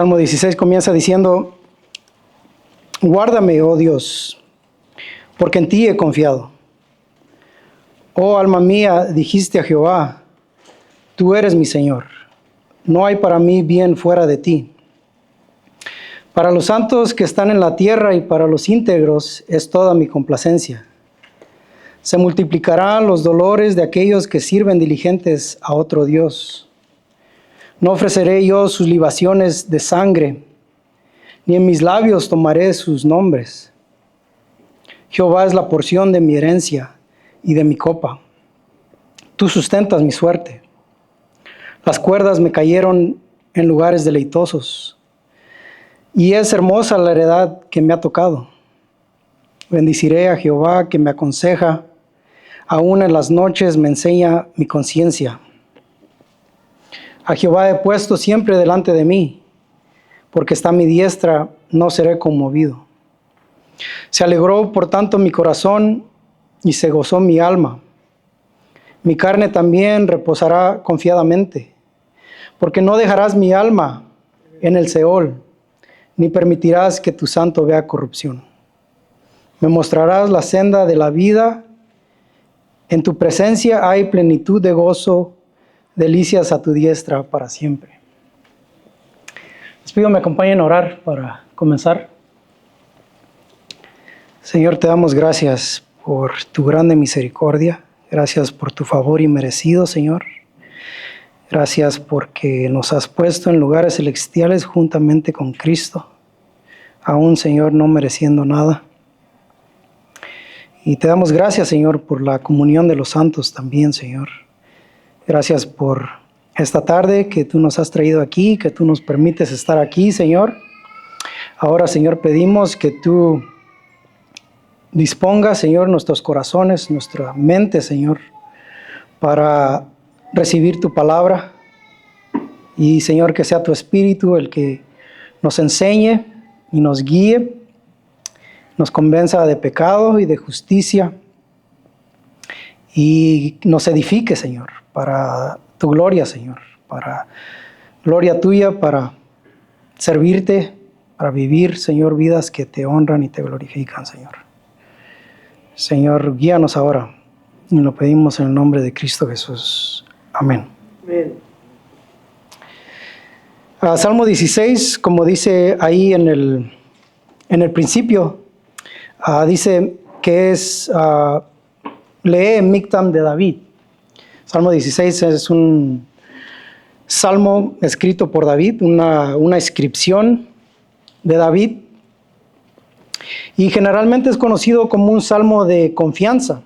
Salmo 16 comienza diciendo: guárdame, oh Dios, porque en ti he confiado. Oh alma mía, dijiste a Jehová, tú eres mi Señor. No hay para mí bien fuera de ti. Para los santos que están en la tierra y para los íntegros es toda mi complacencia. Se multiplicarán los dolores de aquellos que sirven diligentes a otro Dios. No ofreceré yo sus libaciones de sangre, ni en mis labios tomaré sus nombres. Jehová es la porción de mi herencia y de mi copa. Tú sustentas mi suerte. Las cuerdas me cayeron en lugares deleitosos, y es hermosa la heredad que me ha tocado. Bendiciré a Jehová que me aconseja, aún en las noches me enseña mi conciencia. A Jehová he puesto siempre delante de mí, porque está a mi diestra, no seré conmovido. Se alegró por tanto mi corazón y se gozó mi alma. Mi carne también reposará confiadamente, porque no dejarás mi alma en el Seol, ni permitirás que tu santo vea corrupción. Me mostrarás la senda de la vida. En tu presencia hay plenitud de gozo, delicias a tu diestra para siempre. Les pido me acompañen a orar para comenzar. Señor, te damos gracias por tu grande misericordia. Gracias por tu favor inmerecido, Señor. Gracias porque nos has puesto en lugares celestiales juntamente con Cristo, aún, Señor, no mereciendo nada. Y te damos gracias, Señor, por la comunión de los santos también, Señor. Gracias por esta tarde que tú nos has traído aquí, que tú nos permites estar aquí, Señor. Ahora, Señor, pedimos que tú dispongas, Señor, nuestros corazones, nuestra mente, Señor, para recibir tu palabra. Y, Señor, que sea tu Espíritu el que nos enseñe y nos guíe, nos convenza de pecado y de justicia, y nos edifique, Señor, para tu gloria, Señor, para gloria tuya, para servirte, para vivir, Señor, vidas que te honran y te glorifican, Señor. Señor, guíanos ahora, y lo pedimos en el nombre de Cristo Jesús. Amén. Amén. Salmo 16, como dice ahí en el principio, dice que es lee Mictam de David. Salmo 16 es un salmo escrito por David, una inscripción de David, y generalmente es conocido como un salmo de confianza,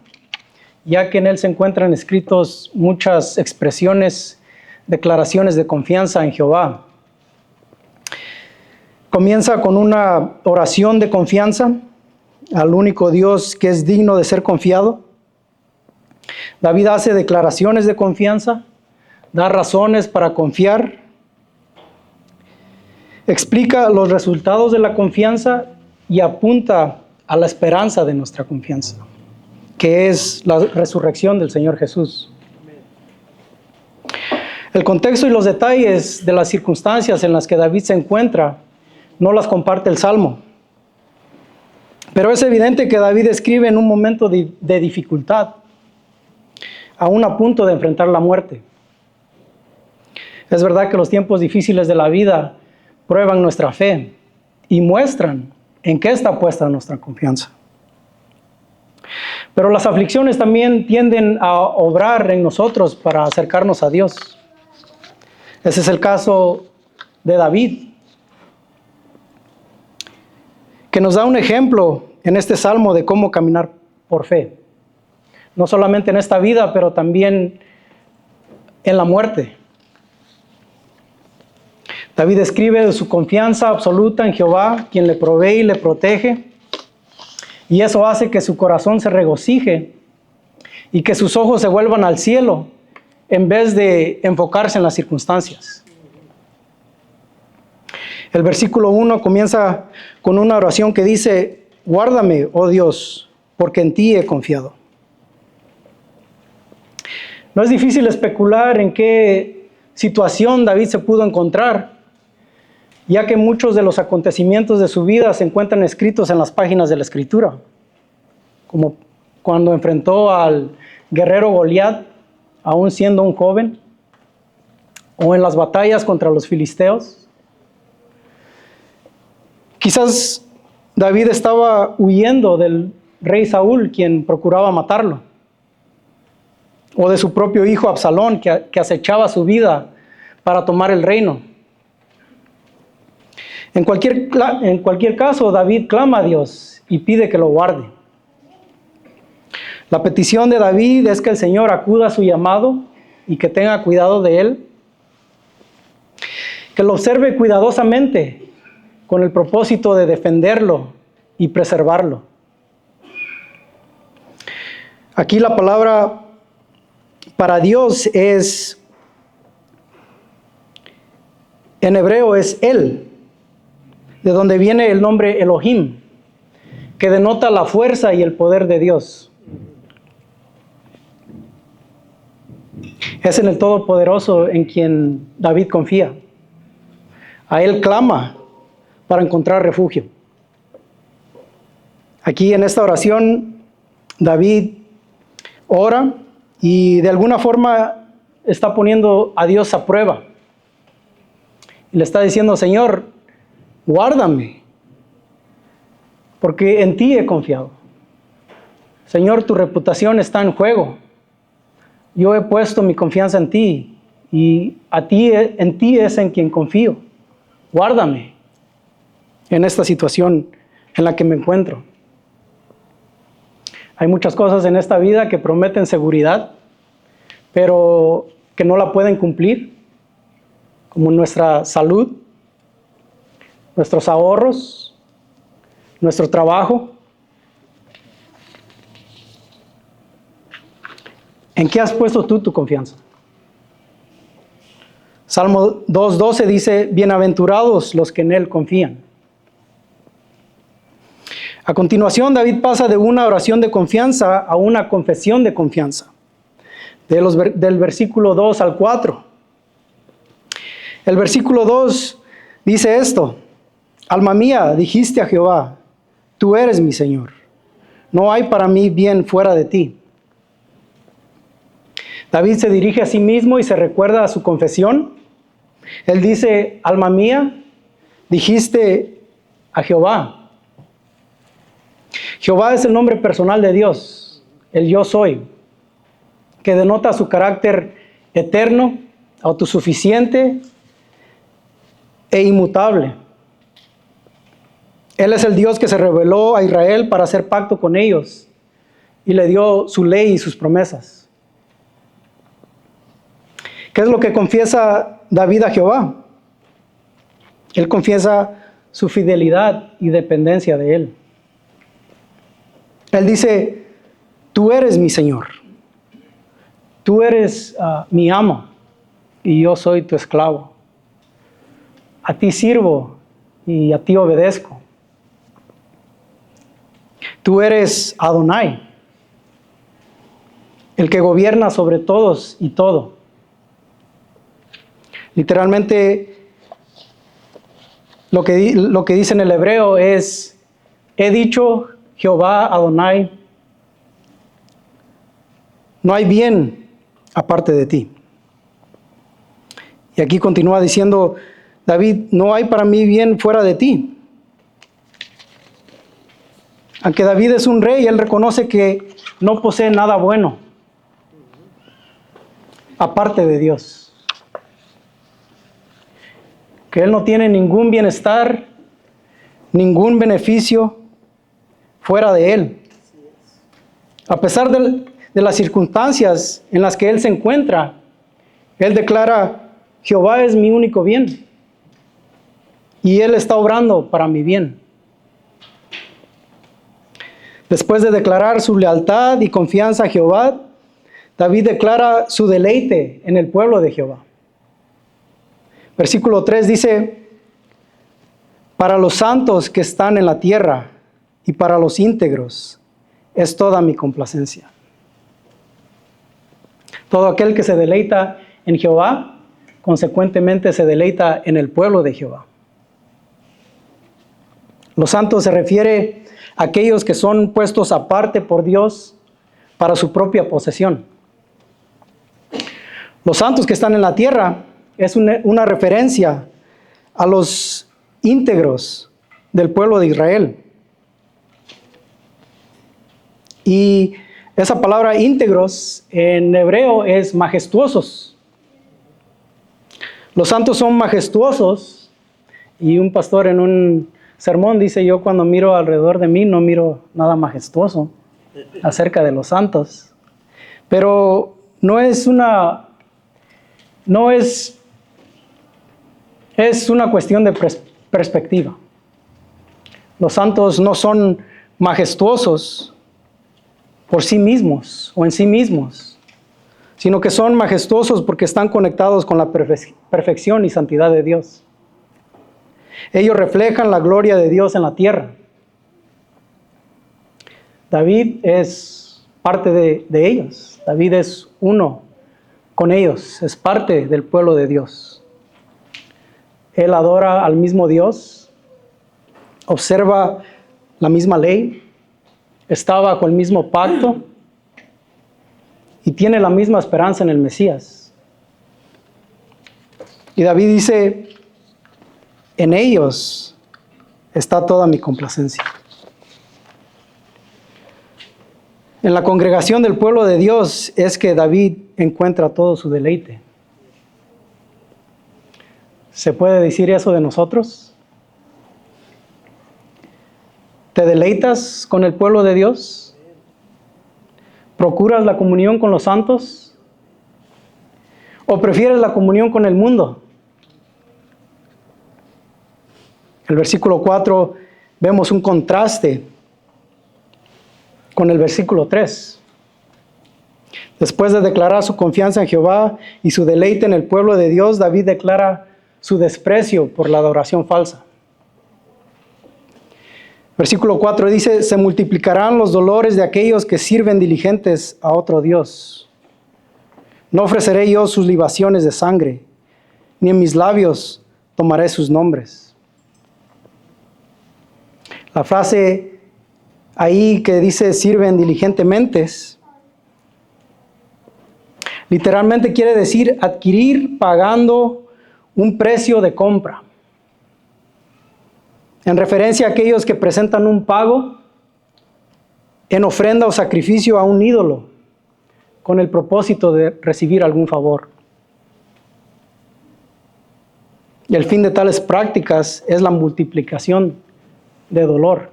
ya que en él se encuentran escritos muchas expresiones, declaraciones de confianza en Jehová. Comienza con una oración de confianza al único Dios que es digno de ser confiado. David hace declaraciones de confianza, da razones para confiar, explica los resultados de la confianza y apunta a la esperanza de nuestra confianza, que es la resurrección del Señor Jesús. El contexto y los detalles de las circunstancias en las que David se encuentra no las comparte el Salmo. Pero es evidente que David escribe en un momento de dificultad, aún a punto de enfrentar la muerte. Es verdad que los tiempos difíciles de la vida prueban nuestra fe y muestran en qué está puesta nuestra confianza. Pero las aflicciones también tienden a obrar en nosotros para acercarnos a Dios. Ese es el caso de David, que nos da un ejemplo en este salmo de cómo caminar por fe. No solamente en esta vida, pero también en la muerte. David escribe de su confianza absoluta en Jehová, quien le provee y le protege, y eso hace que su corazón se regocije y que sus ojos se vuelvan al cielo en vez de enfocarse en las circunstancias. El versículo 1 comienza con una oración que dice: guárdame, oh Dios, porque en ti he confiado. No es difícil especular en qué situación David se pudo encontrar, ya que muchos de los acontecimientos de su vida se encuentran escritos en las páginas de la Escritura, como cuando enfrentó al guerrero Goliat, aún siendo un joven, o en las batallas contra los filisteos. Quizás David estaba huyendo del rey Saúl, quien procuraba matarlo, o de su propio hijo Absalón, que acechaba su vida para tomar el reino. En cualquier caso, David clama a Dios y pide que lo guarde. La petición de David es que el Señor acuda a su llamado y que tenga cuidado de él, que lo observe cuidadosamente con el propósito de defenderlo y preservarlo. Aquí la palabra para Dios es, en hebreo es Él, de donde viene el nombre Elohim, que denota la fuerza y el poder de Dios. Es en el Todopoderoso en quien David confía. A Él clama para encontrar refugio. Aquí en esta oración, David ora y de alguna forma está poniendo a Dios a prueba. Y le está diciendo, Señor, guárdame, porque en ti he confiado. Señor, tu reputación está en juego. Yo he puesto mi confianza en ti y en ti es en quien confío. Guárdame en esta situación en la que me encuentro. Hay muchas cosas en esta vida que prometen seguridad, pero que no la pueden cumplir, como nuestra salud, nuestros ahorros, nuestro trabajo. ¿En qué has puesto tú tu confianza? Salmo 2:12 dice, bienaventurados los que en Él confían. A continuación, David pasa de una oración de confianza a una confesión de confianza, del versículo 2 al 4. El versículo 2 dice esto, alma mía, dijiste a Jehová, tú eres mi Señor, no hay para mí bien fuera de ti. David se dirige a sí mismo y se recuerda a su confesión. Él dice, alma mía, dijiste a Jehová. Jehová es el nombre personal de Dios, el yo soy, que denota su carácter eterno, autosuficiente e inmutable. Él es el Dios que se reveló a Israel para hacer pacto con ellos y le dio su ley y sus promesas. ¿Qué es lo que confiesa David a Jehová? Él confiesa su fidelidad y dependencia de Él. Él dice, tú eres mi Señor, tú eres mi amo y yo soy tu esclavo. A ti sirvo y a ti obedezco. Tú eres Adonai, el que gobierna sobre todos y todo. Literalmente, lo que dice en el hebreo es, he dicho Jehová Adonai, no hay bien aparte de ti. Y aquí continúa diciendo David, no hay para mí bien fuera de ti. Aunque David es un rey, él reconoce que no posee nada bueno aparte de Dios. Que él no tiene ningún bienestar, ningún beneficio fuera de él. A pesar de las circunstancias en las que él se encuentra, él declara, Jehová es mi único bien y Él está obrando para mi bien. Después de declarar su lealtad y confianza a Jehová, David declara su deleite en el pueblo de Jehová. Versículo 3 dice, para los santos que están en la tierra y para los íntegros es toda mi complacencia. Todo aquel que se deleita en Jehová, consecuentemente se deleita en el pueblo de Jehová. Los santos se refiere a aquellos que son puestos aparte por Dios para su propia posesión. Los santos que están en la tierra es una referencia a los íntegros del pueblo de Israel. Y esa palabra íntegros en hebreo es majestuosos. Los santos son majestuosos, y un pastor en un sermón dice: yo cuando miro alrededor de mí no miro nada majestuoso acerca de los santos. Pero es una cuestión de perspectiva. Los santos no son majestuosos por sí mismos o en sí mismos, sino que son majestuosos porque están conectados con la perfección y santidad de Dios. Ellos reflejan la gloria de Dios en la tierra. David es parte de ellos. David es uno con ellos, es parte del pueblo de Dios. Él adora al mismo Dios, observa la misma ley, está bajo el mismo pacto y tiene la misma esperanza en el Mesías. Y David dice: en ellos está toda mi complacencia. En la congregación del pueblo de Dios es que David encuentra todo su deleite. ¿Se puede decir eso de nosotros? ¿Te deleitas con el pueblo de Dios? ¿Procuras la comunión con los santos? ¿O prefieres la comunión con el mundo? El versículo 4 vemos un contraste con el versículo 3. Después de declarar su confianza en Jehová y su deleite en el pueblo de Dios, David declara su desprecio por la adoración falsa. Versículo 4 dice: se multiplicarán los dolores de aquellos que sirven diligentes a otro Dios. No ofreceré yo sus libaciones de sangre, ni en mis labios tomaré sus nombres. La frase ahí que dice sirven diligentemente, literalmente quiere decir adquirir pagando un precio de compra. En referencia a aquellos que presentan un pago en ofrenda o sacrificio a un ídolo con el propósito de recibir algún favor. Y el fin de tales prácticas es la multiplicación de dolor.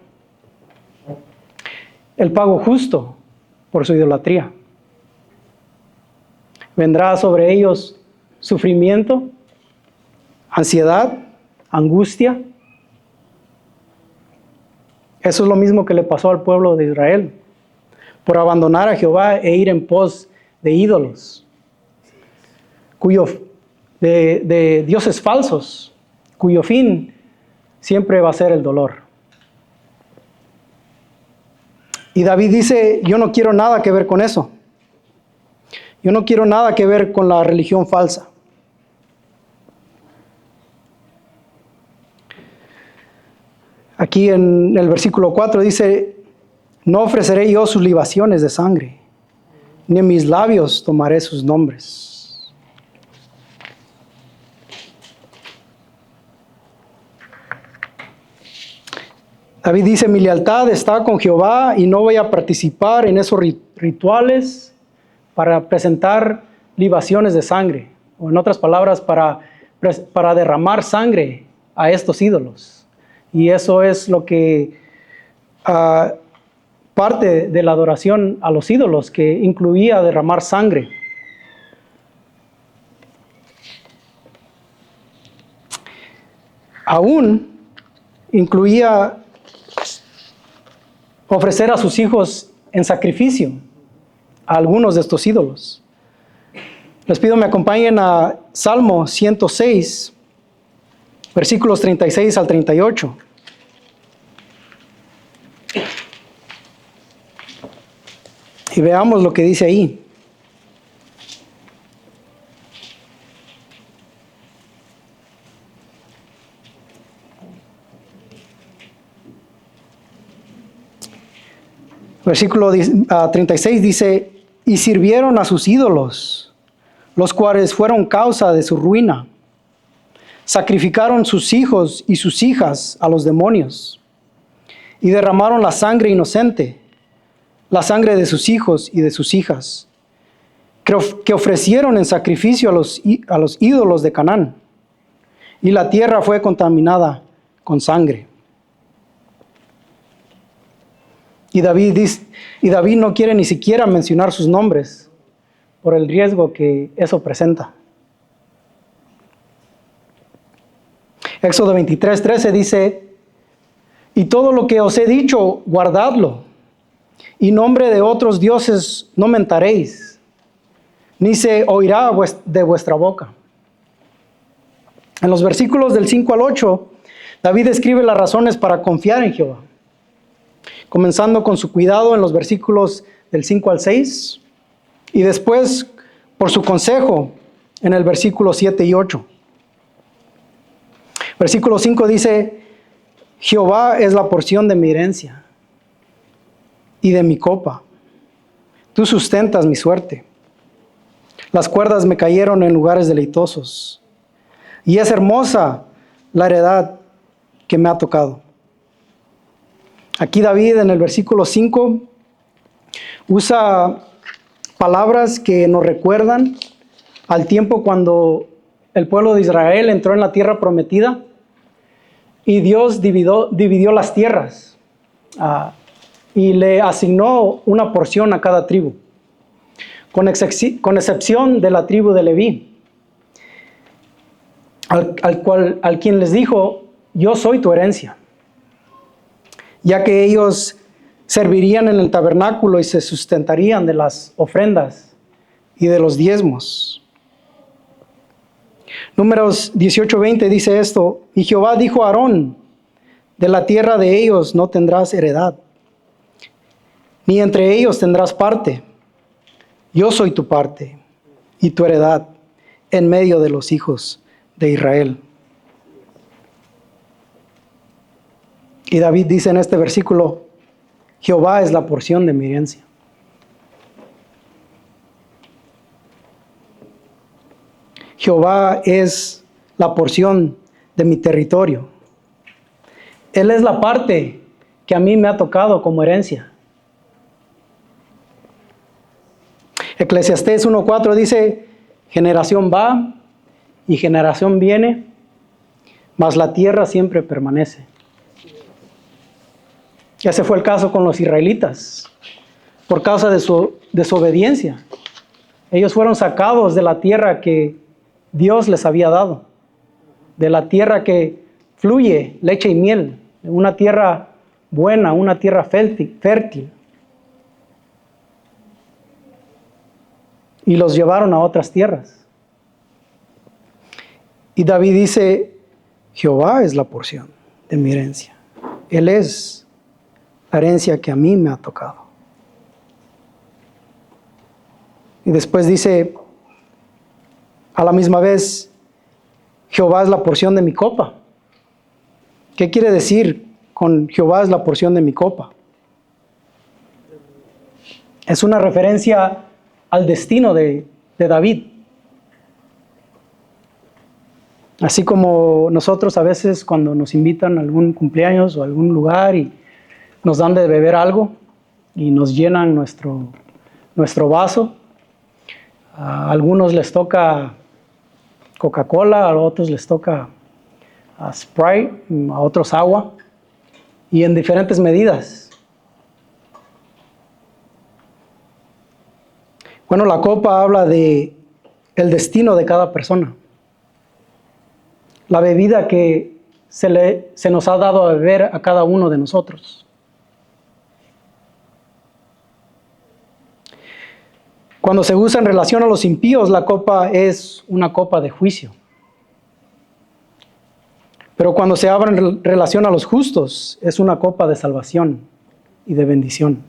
El pago justo por su idolatría. Vendrá sobre ellos sufrimiento, ansiedad, angustia. Eso es lo mismo que le pasó al pueblo de Israel por abandonar a Jehová e ir en pos de ídolos, de dioses falsos, cuyo fin siempre va a ser el dolor. Y David dice: yo no quiero nada que ver con eso. Yo no quiero nada que ver con la religión falsa. Aquí en el versículo 4 dice: no ofreceré yo sus libaciones de sangre, ni en mis labios tomaré sus nombres. David dice: mi lealtad está con Jehová y no voy a participar en esos rituales para presentar libaciones de sangre, o en otras palabras, para derramar sangre a estos ídolos. Y eso es lo que parte de la adoración a los ídolos, que incluía derramar sangre. Aún incluía ofrecer a sus hijos en sacrificio a algunos de estos ídolos. Les pido me acompañen a Salmo 106, versículos 36 al 38. Y veamos lo que dice ahí. Versículo 36 dice, y sirvieron a sus ídolos, los cuales fueron causa de su ruina. Sacrificaron sus hijos y sus hijas a los demonios, y derramaron la sangre inocente, la sangre de sus hijos y de sus hijas, que ofrecieron en sacrificio a los ídolos de Canaán, y la tierra fue contaminada con sangre. Y David no quiere ni siquiera mencionar sus nombres por el riesgo que eso presenta. Éxodo 23:13 dice, y todo lo que os he dicho, guardadlo, y nombre de otros dioses no mentaréis, ni se oirá de vuestra boca. En los versículos del 5 al 8, David describe las razones para confiar en Jehová, comenzando con su cuidado en los versículos del 5 al 6, y después por su consejo en el versículo 7 y 8. Versículo 5 dice, Jehová es la porción de mi herencia y de mi copa. Tú sustentas mi suerte. Las cuerdas me cayeron en lugares deleitosos, y es hermosa la heredad que me ha tocado. Aquí David en el versículo 5 usa palabras que nos recuerdan al tiempo cuando el pueblo de Israel entró en la tierra prometida y Dios dividió las tierras y le asignó una porción a cada tribu, con excepción de la tribu de Leví, al quien les dijo, yo soy tu herencia, ya que ellos servirían en el tabernáculo y se sustentarían de las ofrendas y de los diezmos. Números 18:20 dice esto, y Jehová dijo a Aarón, de la tierra de ellos no tendrás heredad, ni entre ellos tendrás parte. Yo soy tu parte y tu heredad en medio de los hijos de Israel. Y David dice en este versículo, Jehová es la porción de mi herencia. Jehová es la porción de mi territorio. Él es la parte que a mí me ha tocado como herencia. Eclesiastés 1:4 dice, generación va y generación viene, mas la tierra siempre permanece. Ese fue el caso con los israelitas, por causa de su desobediencia. Ellos fueron sacados de la tierra que Dios les había dado, de la tierra que fluye leche y miel, una tierra buena, una tierra fértil. Y los llevaron a otras tierras. Y David dice, Jehová es la porción de mi herencia. Él es la herencia que a mí me ha tocado. Y después dice, a la misma vez, Jehová es la porción de mi copa. ¿Qué quiere decir con Jehová es la porción de mi copa? Es una referencia al destino de David. Así como nosotros a veces cuando nos invitan a algún cumpleaños o a algún lugar y nos dan de beber algo y nos llenan nuestro vaso, a algunos les toca Coca-Cola, a otros les toca Sprite, a otros agua, y en diferentes medidas. Bueno, la copa habla de el destino de cada persona. La bebida que se nos ha dado a beber a cada uno de nosotros. Cuando se usa en relación a los impíos, la copa es una copa de juicio. Pero cuando se habla en relación a los justos, es una copa de salvación y de bendición.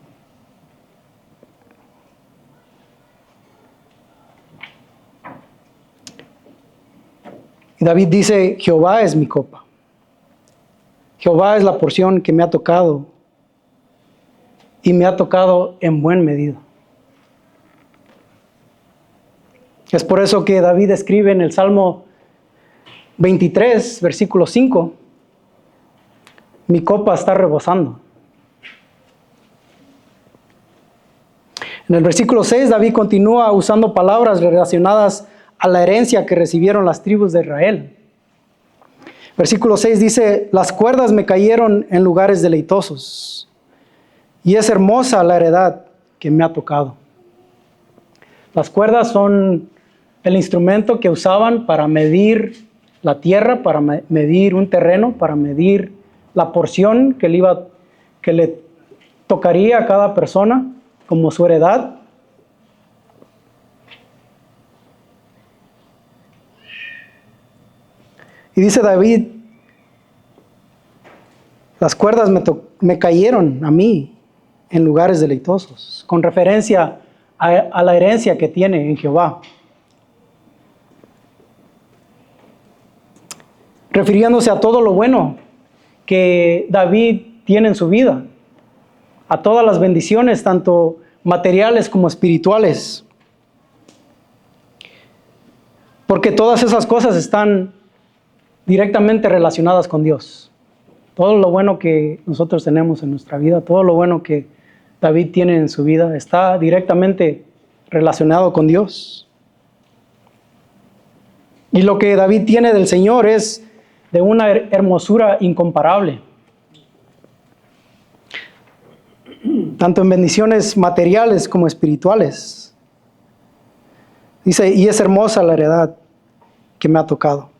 Y David dice, Jehová es mi copa. Jehová es la porción que me ha tocado. y me ha tocado en buen medida. Es por eso que David escribe en el Salmo 23, versículo 5, mi copa está rebosando. En el versículo 6, David continúa usando palabras relacionadas a la herencia que recibieron las tribus de Israel. Versículo 6 dice, las cuerdas me cayeron en lugares deleitosos, y es hermosa la heredad que me ha tocado. Las cuerdas son el instrumento que usaban para medir la tierra, para medir un terreno, para medir la porción que le tocaría a cada persona como su heredad. Y dice David, las cuerdas me cayeron a mí en lugares deleitosos, con referencia a la herencia que tiene en Jehová. Refiriéndose a todo lo bueno que David tiene en su vida, a todas las bendiciones, tanto materiales como espirituales. Porque todas esas cosas están directamente relacionadas con Dios. Todo lo bueno que nosotros tenemos en nuestra vida, todo lo bueno que David tiene en su vida, está directamente relacionado con Dios. Y lo que David tiene del Señor es de una hermosura incomparable. Tanto en bendiciones materiales como espirituales. Dice, y es hermosa la heredad que me ha tocado.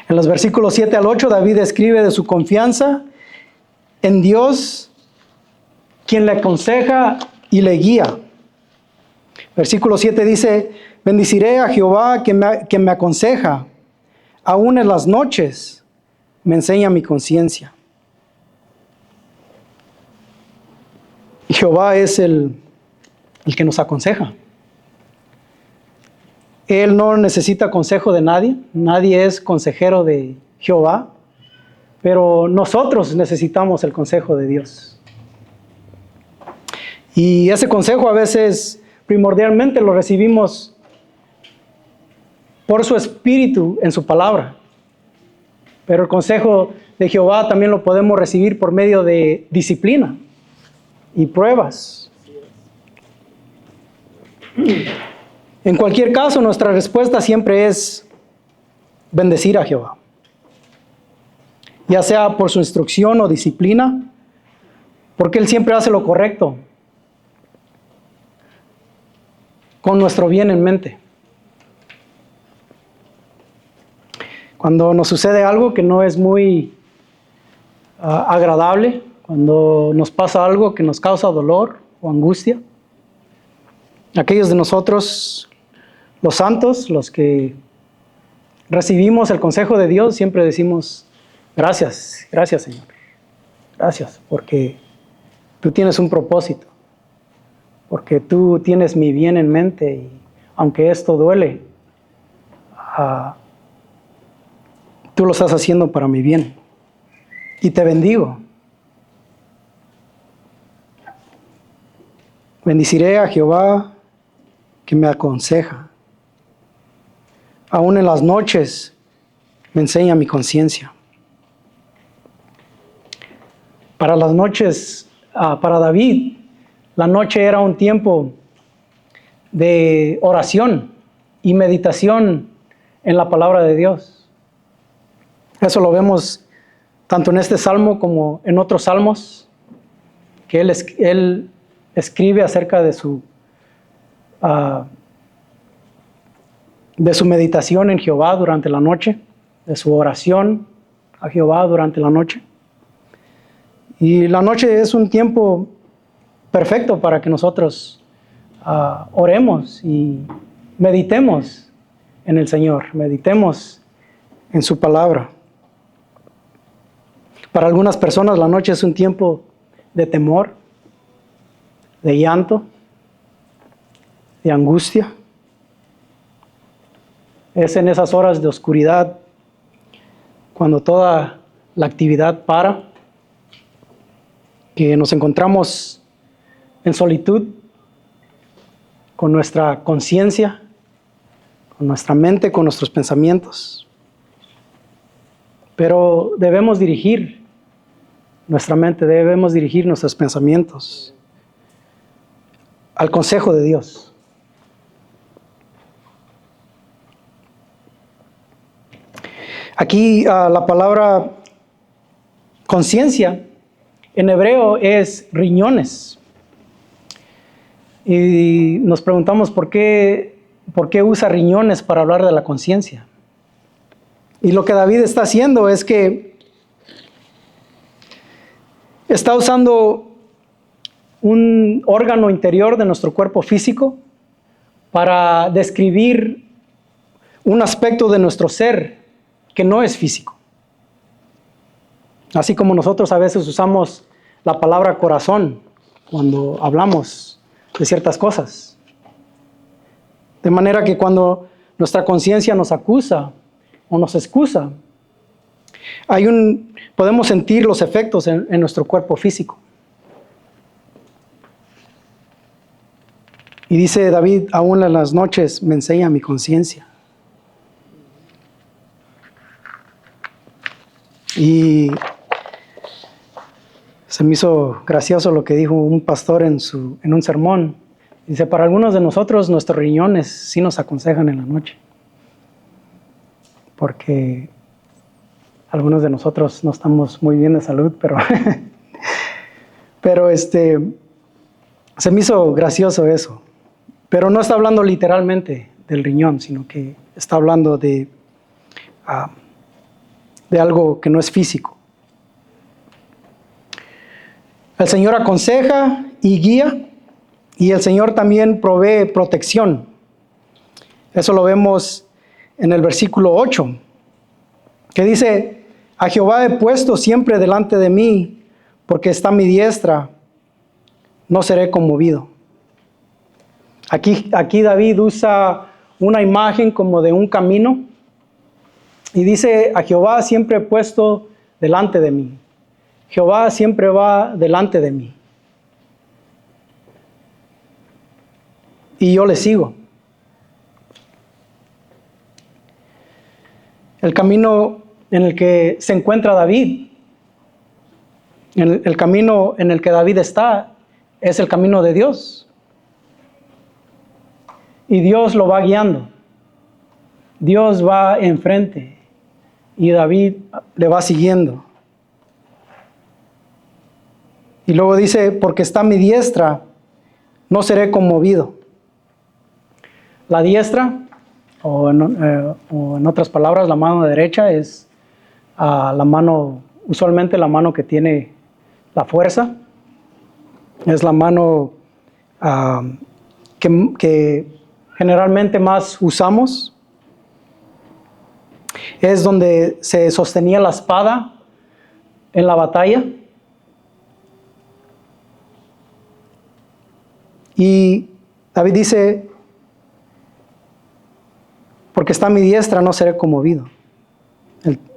En los versículos 7 al 8, David escribe de su confianza en Dios, quien le aconseja y le guía. Versículo 7 dice, bendiciré a Jehová que me aconseja, aún en las noches me enseña mi conciencia. Y Jehová es el que nos aconseja. Él no necesita consejo de nadie, nadie es consejero de Jehová, pero nosotros necesitamos el consejo de Dios. Y ese consejo a veces primordialmente lo recibimos por su espíritu en su palabra. Pero el consejo de Jehová también lo podemos recibir por medio de disciplina y pruebas. En cualquier caso, nuestra respuesta siempre es bendecir a Jehová. Ya sea por su instrucción o disciplina, porque Él siempre hace lo correcto, con nuestro bien en mente. Cuando nos sucede algo que no es muy agradable, cuando nos pasa algo que nos causa dolor o angustia, aquellos de nosotros, los santos, los que recibimos el consejo de Dios, siempre decimos, gracias, gracias Señor, gracias, porque tú tienes un propósito, porque tú tienes mi bien en mente y aunque esto duele, tú lo estás haciendo para mi bien y te bendigo. Bendiciré a Jehová que me aconseja. Aún en las noches me enseña mi conciencia. Para las noches, para David, la noche era un tiempo de oración y meditación en la palabra de Dios. Eso lo vemos tanto en este salmo como en otros salmos, que él escribe acerca de su meditación en Jehová durante la noche, de su oración a Jehová durante la noche. Y la noche es un tiempo perfecto para que nosotros oremos y meditemos en el Señor, meditemos en su palabra. Para algunas personas la noche es un tiempo de temor, de llanto, de angustia. Es en esas horas de oscuridad cuando toda la actividad para que nos encontramos en solitud con nuestra conciencia, con nuestra mente, con nuestros pensamientos. Pero debemos dirigir nuestra mente, debemos dirigir nuestros pensamientos al consejo de Dios. Aquí la palabra conciencia en hebreo es riñones. Y nos preguntamos por qué usa riñones para hablar de la conciencia. Y lo que David está haciendo es que está usando un órgano interior de nuestro cuerpo físico para describir un aspecto de nuestro ser que no es físico. Así como nosotros a veces usamos la palabra corazón cuando hablamos de ciertas cosas. De manera que cuando nuestra conciencia nos acusa o nos excusa, podemos sentir los efectos en nuestro cuerpo físico. Y dice David, aún en las noches me enseña mi conciencia. Y se me hizo gracioso lo que dijo un pastor en un sermón. Dice, para algunos de nosotros nuestros riñones sí nos aconsejan en la noche. Porque algunos de nosotros no estamos muy bien de salud, pero se me hizo gracioso eso. Pero no está hablando literalmente del riñón, sino que está hablando de algo que no es físico. El Señor aconseja y guía, y el Señor también provee protección. Eso lo vemos en el versículo 8, que dice, a Jehová he puesto siempre delante de mí, porque está a mi diestra, no seré conmovido. Aquí David usa una imagen como de un camino, y dice, a Jehová siempre he puesto delante de mí. Jehová siempre va delante de mí. Y yo le sigo. El camino en el que se encuentra David, el camino en el que David está, es el camino de Dios. Y Dios lo va guiando. Dios va enfrente y David le va siguiendo. Y luego dice, porque está a mi diestra, no seré conmovido. La diestra, o en otras palabras, la mano derecha es usualmente la mano que tiene la fuerza. Es la mano que generalmente más usamos. Es donde se sostenía la espada en la batalla. Y David dice, porque está a mi diestra, no seré conmovido.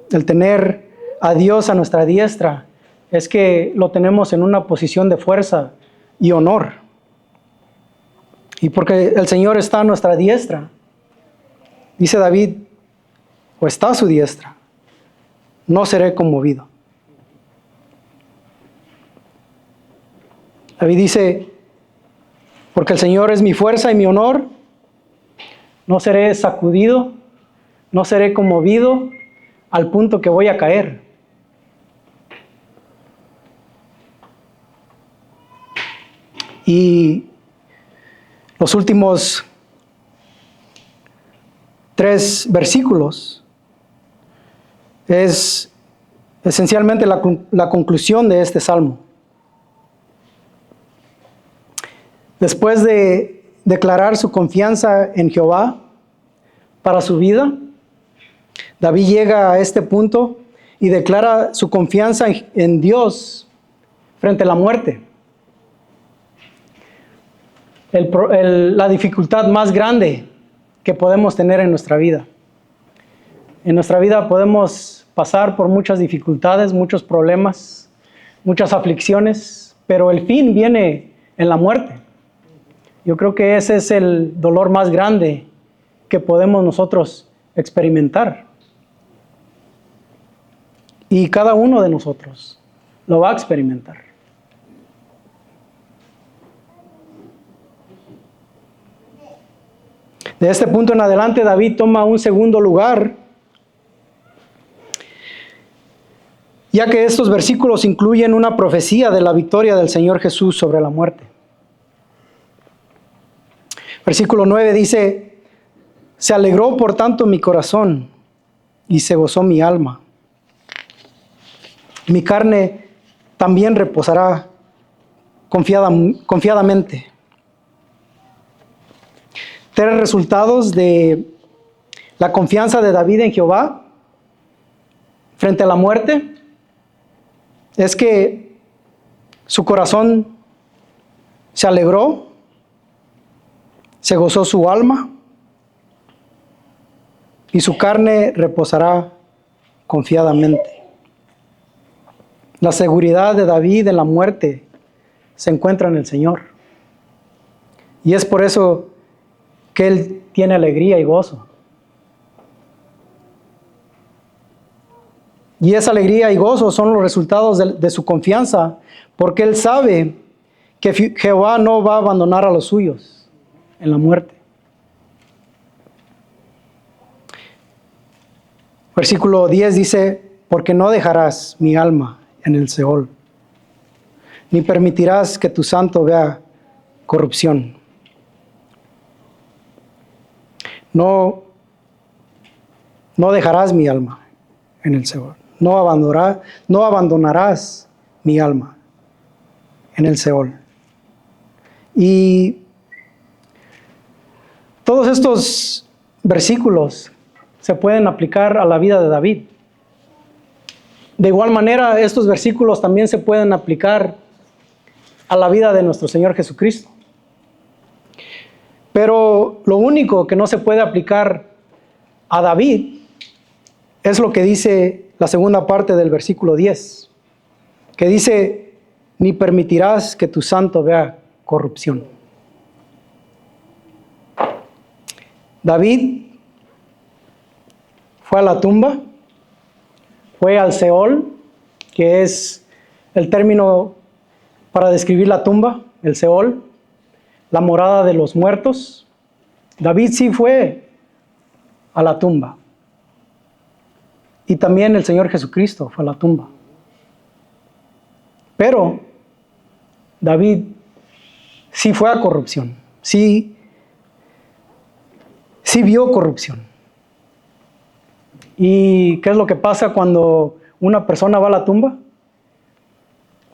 El tener a Dios a nuestra diestra es que lo tenemos en una posición de fuerza y honor. Y porque el Señor está a nuestra diestra, dice David, o está a su diestra, no seré conmovido. David dice, porque el Señor es mi fuerza y mi honor, no seré sacudido, no seré conmovido al punto que voy a caer. Y los últimos 3 versículos es esencialmente la conclusión de este salmo. Después de declarar su confianza en Jehová para su vida, David llega a este punto y declara su confianza en Dios frente a la muerte. La dificultad más grande que podemos tener en nuestra vida. En nuestra vida podemos pasar por muchas dificultades, muchos problemas, muchas aflicciones, pero el fin viene en la muerte. Yo creo que ese es el dolor más grande que podemos nosotros experimentar. Y cada uno de nosotros lo va a experimentar. De este punto en adelante, David toma un segundo lugar, ya que estos versículos incluyen una profecía de la victoria del Señor Jesús sobre la muerte. Versículo 9 dice: se alegró por tanto mi corazón y se gozó mi alma. Mi carne también reposará confiadamente. Tres resultados de la confianza de David en Jehová frente a la muerte es que su corazón se alegró, se gozó su alma y su carne reposará confiadamente. La seguridad de David en la muerte se encuentra en el Señor. Y es por eso que él tiene alegría y gozo. Y esa alegría y gozo son los resultados de su confianza, porque él sabe que Jehová no va a abandonar a los suyos en la muerte. Versículo 10 dice: porque no dejarás mi alma en el Seol, ni permitirás que tu santo vea corrupción. No dejarás mi alma en el Seol. No abandonarás mi alma en el Seol. Y todos estos versículos se pueden aplicar a la vida de David. De igual manera, estos versículos también se pueden aplicar a la vida de nuestro Señor Jesucristo. Pero lo único que no se puede aplicar a David es lo que dice la segunda parte del versículo 10, que dice: ni permitirás que tu santo vea corrupción. David fue a la tumba, fue al Seol, que es el término para describir la tumba, el Seol, la morada de los muertos. David sí fue a la tumba. Y también el Señor Jesucristo fue a la tumba. Pero David sí fue a corrupción, sí vio corrupción. ¿Y qué es lo que pasa cuando una persona va a la tumba?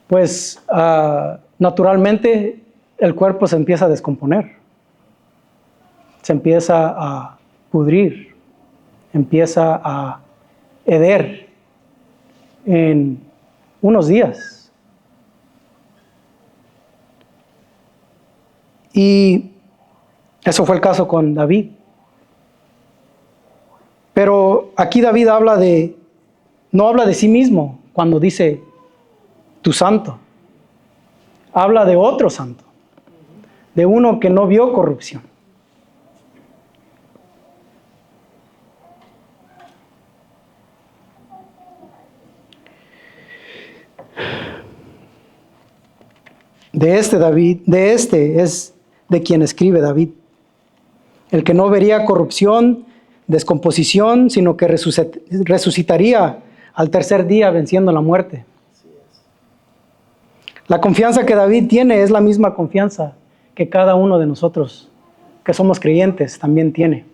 Pues naturalmente el cuerpo se empieza a descomponer, se empieza a pudrir, empieza a heder en unos días. Y eso fue el caso con David. Pero aquí David no habla de sí mismo cuando dice tu santo. Habla de otro santo, de uno que no vio corrupción. De este es de quien escribe David, el que no vería corrupción, descomposición, sino que resucitaría al tercer día venciendo la muerte. La confianza que David tiene es la misma confianza que cada uno de nosotros que somos creyentes también tiene.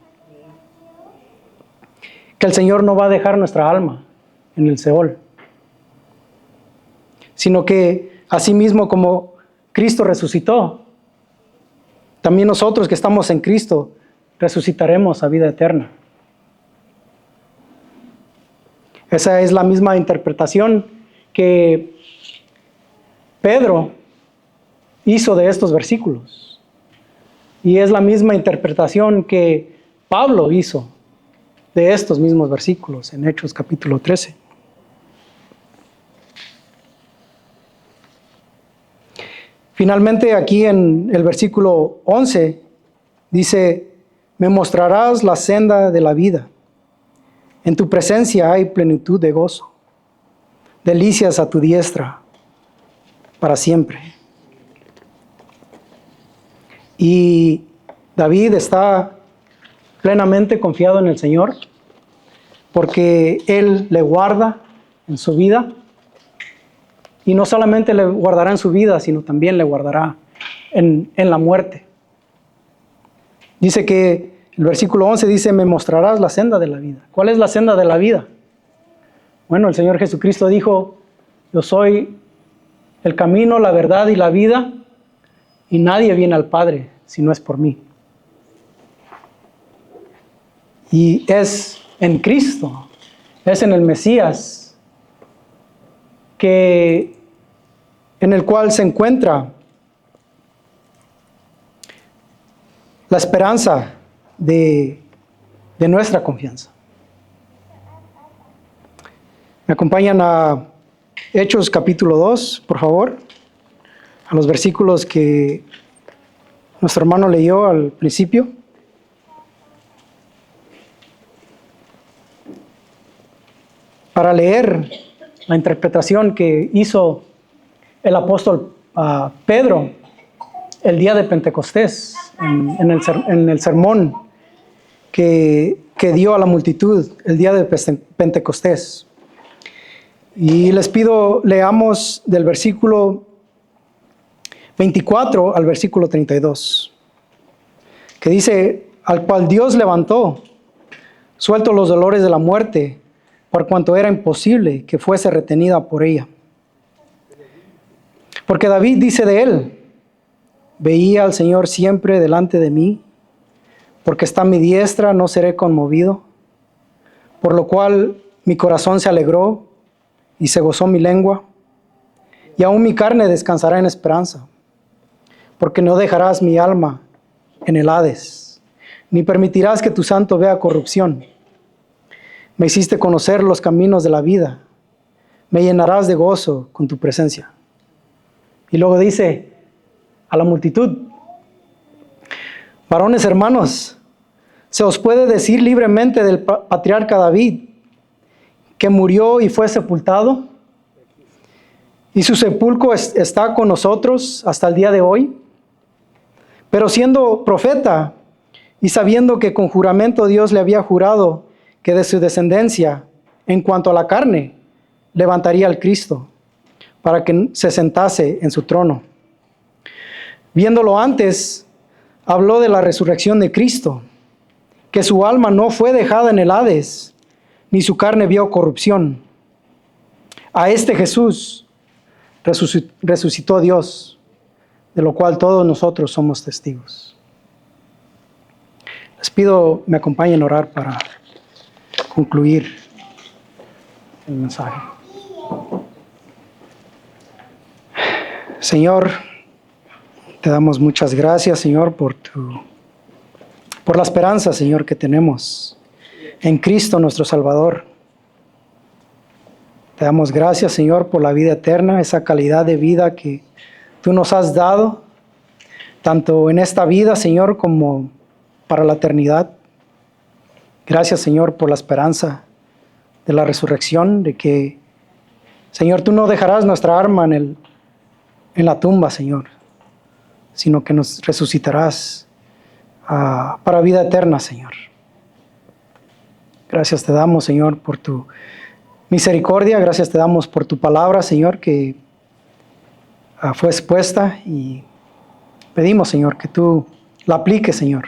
Que el Señor no va a dejar nuestra alma en el Seol, sino que asimismo como Cristo resucitó, también nosotros que estamos en Cristo resucitaremos a vida eterna. Esa es la misma interpretación que Pedro hizo de estos versículos. Y es la misma interpretación que Pablo hizo de estos mismos versículos en Hechos capítulo 13. Finalmente, aquí en el versículo 11, dice, me mostrarás la senda de la vida. En tu presencia hay plenitud de gozo, delicias a tu diestra para siempre. Y David está plenamente confiado en el Señor, porque Él le guarda en su vida. Y no solamente le guardará en su vida, sino también le guardará en la muerte. Dice que el versículo 11 dice, me mostrarás la senda de la vida. ¿Cuál es la senda de la vida? Bueno, el Señor Jesucristo dijo, yo soy el camino, la verdad y la vida, y nadie viene al Padre si no es por mí. Y es en Cristo, es en el Mesías, en el cual se encuentra la esperanza de nuestra confianza. Me acompañan a Hechos capítulo 2, por favor, a los versículos que nuestro hermano leyó al principio. Para leer la interpretación que hizo el apóstol Pedro el día de Pentecostés, en el sermón que dio a la multitud el día de Pentecostés. Y les pido, leamos del versículo 24 al versículo 32, que dice, al cual Dios levantó, suelto los dolores de la muerte, por cuanto era imposible que fuese retenida por ella. Porque David dice de él, veía al Señor siempre delante de mí, porque está a mi diestra, no seré conmovido, por lo cual mi corazón se alegró y se gozó mi lengua, y aún mi carne descansará en esperanza, porque no dejarás mi alma en el Hades, ni permitirás que tu santo vea corrupción. Me hiciste conocer los caminos de la vida, me llenarás de gozo con tu presencia. Y luego dice a la multitud, varones hermanos, se os puede decir libremente del patriarca David, que murió y fue sepultado, y su sepulcro está con nosotros hasta el día de hoy. Pero siendo profeta y sabiendo que con juramento Dios le había jurado que de su descendencia, en cuanto a la carne, levantaría al Cristo para que se sentase en su trono. Viéndolo antes, habló de la resurrección de Cristo, que su alma no fue dejada en el Hades, ni su carne vio corrupción. A este Jesús resucitó Dios, de lo cual todos nosotros somos testigos. Les pido me acompañen a orar para concluir el mensaje. Señor, te damos muchas gracias, Señor, por la esperanza, Señor, que tenemos en Cristo nuestro Salvador. Te damos gracias, Señor, por la vida eterna, esa calidad de vida que tú nos has dado, tanto en esta vida, Señor, como para la eternidad. Gracias, Señor, por la esperanza de la resurrección, de que, Señor, tú no dejarás nuestra alma en la tumba, Señor, sino que nos resucitarás para vida eterna, Señor. Gracias te damos, Señor, por tu misericordia. Gracias te damos por tu palabra, Señor, que fue expuesta, y pedimos, Señor, que tú la apliques, Señor,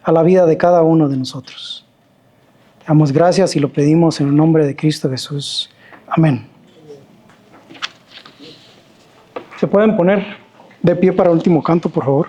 a la vida de cada uno de nosotros. Te damos gracias y lo pedimos en el nombre de Cristo Jesús. Amén. ¿Se pueden poner de pie para el último canto, por favor?